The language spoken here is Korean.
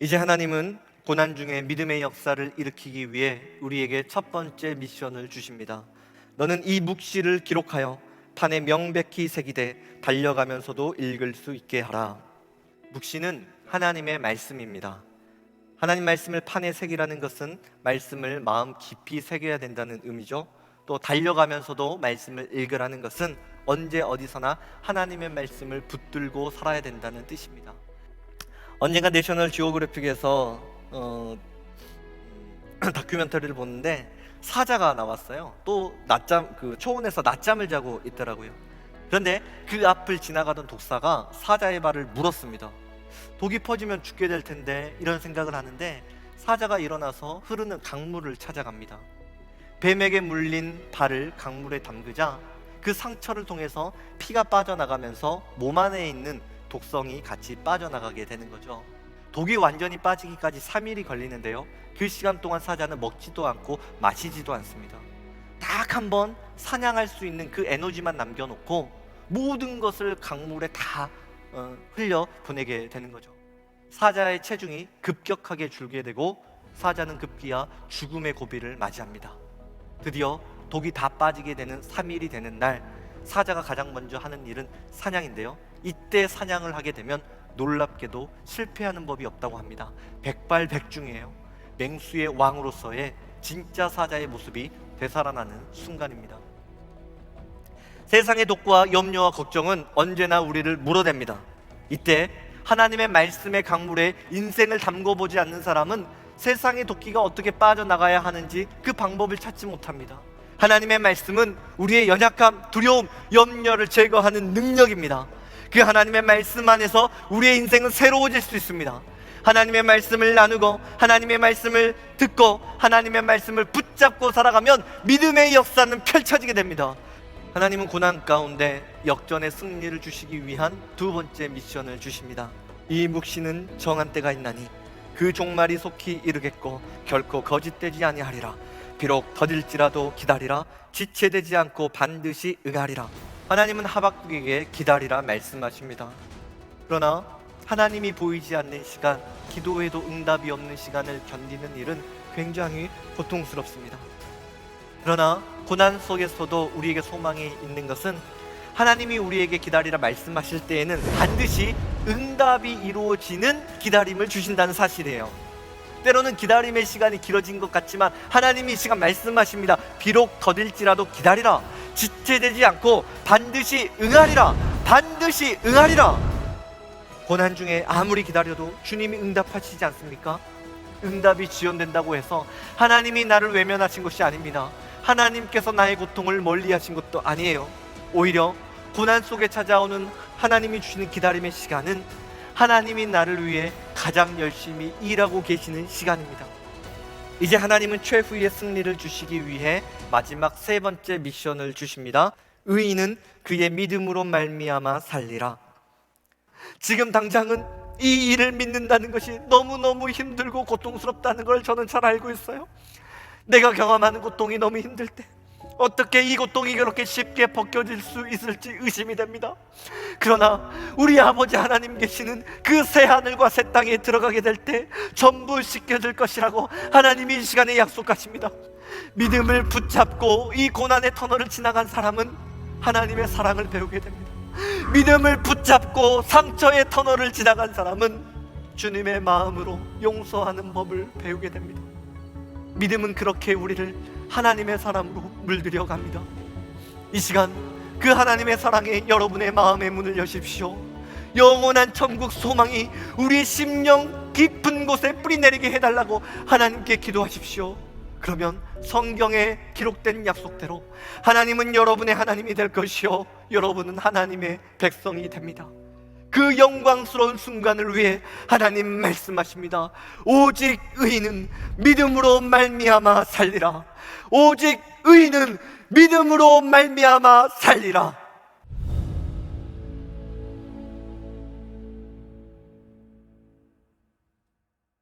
이제 하나님은 고난 중에 믿음의 역사를 일으키기 위해 우리에게 첫 번째 미션을 주십니다. 너는 이 묵시를 기록하여 판에 명백히 새기되 달려가면서도 읽을 수 있게 하라. 묵시는 하나님의 말씀입니다. 하나님 말씀을 판에 새기라는 것은 말씀을 마음 깊이 새겨야 된다는 의미죠. 또 달려가면서도 말씀을 읽으라는 것은 언제 어디서나 하나님의 말씀을 붙들고 살아야 된다는 뜻입니다. 언젠가 내셔널 지오그래픽에서 다큐멘터리를 보는데 사자가 나왔어요. 또 초원에서 낮잠을 자고 있더라고요. 그런데 그 앞을 지나가던 독사가 사자의 발을 물었습니다. 독이 퍼지면 죽게 될 텐데, 이런 생각을 하는데 사자가 일어나서 흐르는 강물을 찾아갑니다. 뱀에게 물린 발을 강물에 담그자 그 상처를 통해서 피가 빠져나가면서 몸 안에 있는 독성이 같이 빠져나가게 되는 거죠. 독이 완전히 빠지기까지 3일이 걸리는데요, 그 시간 동안 사자는 먹지도 않고 마시지도 않습니다. 딱 한 번 사냥할 수 있는 그 에너지만 남겨놓고 모든 것을 강물에 다 흘려 보내게 되는 거죠. 사자의 체중이 급격하게 줄게 되고 사자는 급기야 죽음의 고비를 맞이합니다. 드디어 독이 다 빠지게 되는 3일이 되는 날, 사자가 가장 먼저 하는 일은 사냥인데요, 이때 사냥을 하게 되면 놀랍게도 실패하는 법이 없다고 합니다. 백발백중이에요. 맹수의 왕으로서의 진짜 사자의 모습이 되살아나는 순간입니다. 세상의 독과 염려와 걱정은 언제나 우리를 물어댑니다. 이때 하나님의 말씀의 강물에 인생을 담궈보지 않는 사람은 세상의 도끼가 어떻게 빠져나가야 하는지 그 방법을 찾지 못합니다. 하나님의 말씀은 우리의 연약함, 두려움, 염려를 제거하는 능력입니다. 그 하나님의 말씀 안에서 우리의 인생은 새로워질 수 있습니다. 하나님의 말씀을 나누고 하나님의 말씀을 듣고 하나님의 말씀을 붙잡고 살아가면 믿음의 역사는 펼쳐지게 됩니다. 하나님은 고난 가운데 역전의 승리를 주시기 위한 두 번째 미션을 주십니다. 이 묵시는 정한 때가 있나니 그 종말이 속히 이르겠고 결코 거짓되지 아니하리라. 비록 더딜지라도 기다리라. 지체되지 않고 반드시 응하리라. 하나님은 하박국에게 기다리라 말씀하십니다. 그러나 하나님이 보이지 않는 시간, 기도해도 응답이 없는 시간을 견디는 일은 굉장히 고통스럽습니다. 그러나 고난 속에서도 우리에게 소망이 있는 것은 하나님이 우리에게 기다리라 말씀하실 때에는 반드시 응답이 이루어지는 기다림을 주신다는 사실이에요. 때로는 기다림의 시간이 길어진 것 같지만 하나님이 이 시간 말씀하십니다. 비록 더딜지라도 기다리라. 지체되지 않고 반드시 응하리라. 반드시 응하리라. 고난 중에 아무리 기다려도 주님이 응답하시지 않습니까? 응답이 지연된다고 해서 하나님이 나를 외면하신 것이 아닙니다. 하나님께서 나의 고통을 멀리하신 것도 아니에요. 오히려 고난 속에 찾아오는 하나님이 주시는 기다림의 시간은 하나님이 나를 위해 가장 열심히 일하고 계시는 시간입니다. 이제 하나님은 최후의 승리를 주시기 위해 마지막 세 번째 미션을 주십니다. 의인은 그의 믿음으로 말미암아 살리라. 지금 당장은 이 일을 믿는다는 것이 너무너무 힘들고 고통스럽다는 걸 저는 잘 알고 있어요. 내가 경험하는 고통이 너무 힘들 때 어떻게 이 고통이 그렇게 쉽게 벗겨질 수 있을지 의심이 됩니다. 그러나 우리 아버지 하나님 계시는 그 새 하늘과 새 땅에 들어가게 될 때 전부 씻겨질 것이라고 하나님이 이 시간에 약속하십니다. 믿음을 붙잡고 이 고난의 터널을 지나간 사람은 하나님의 사랑을 배우게 됩니다. 믿음을 붙잡고 상처의 터널을 지나간 사람은 주님의 마음으로 용서하는 법을 배우게 됩니다. 믿음은 그렇게 우리를 하나님의 사랑으로 물들여 갑니다. 이 시간 그 하나님의 사랑에 여러분의 마음의 문을 여십시오. 영원한 천국 소망이 우리 심령 깊은 곳에 뿌리내리게 해달라고 하나님께 기도하십시오. 그러면 성경에 기록된 약속대로 하나님은 여러분의 하나님이 될 것이요 여러분은 하나님의 백성이 됩니다. 그 영광스러운 순간을 위해 하나님 말씀하십니다. 오직 의인은 믿음으로 말미암아 살리라. 오직 의인은 믿음으로 말미암아 살리라.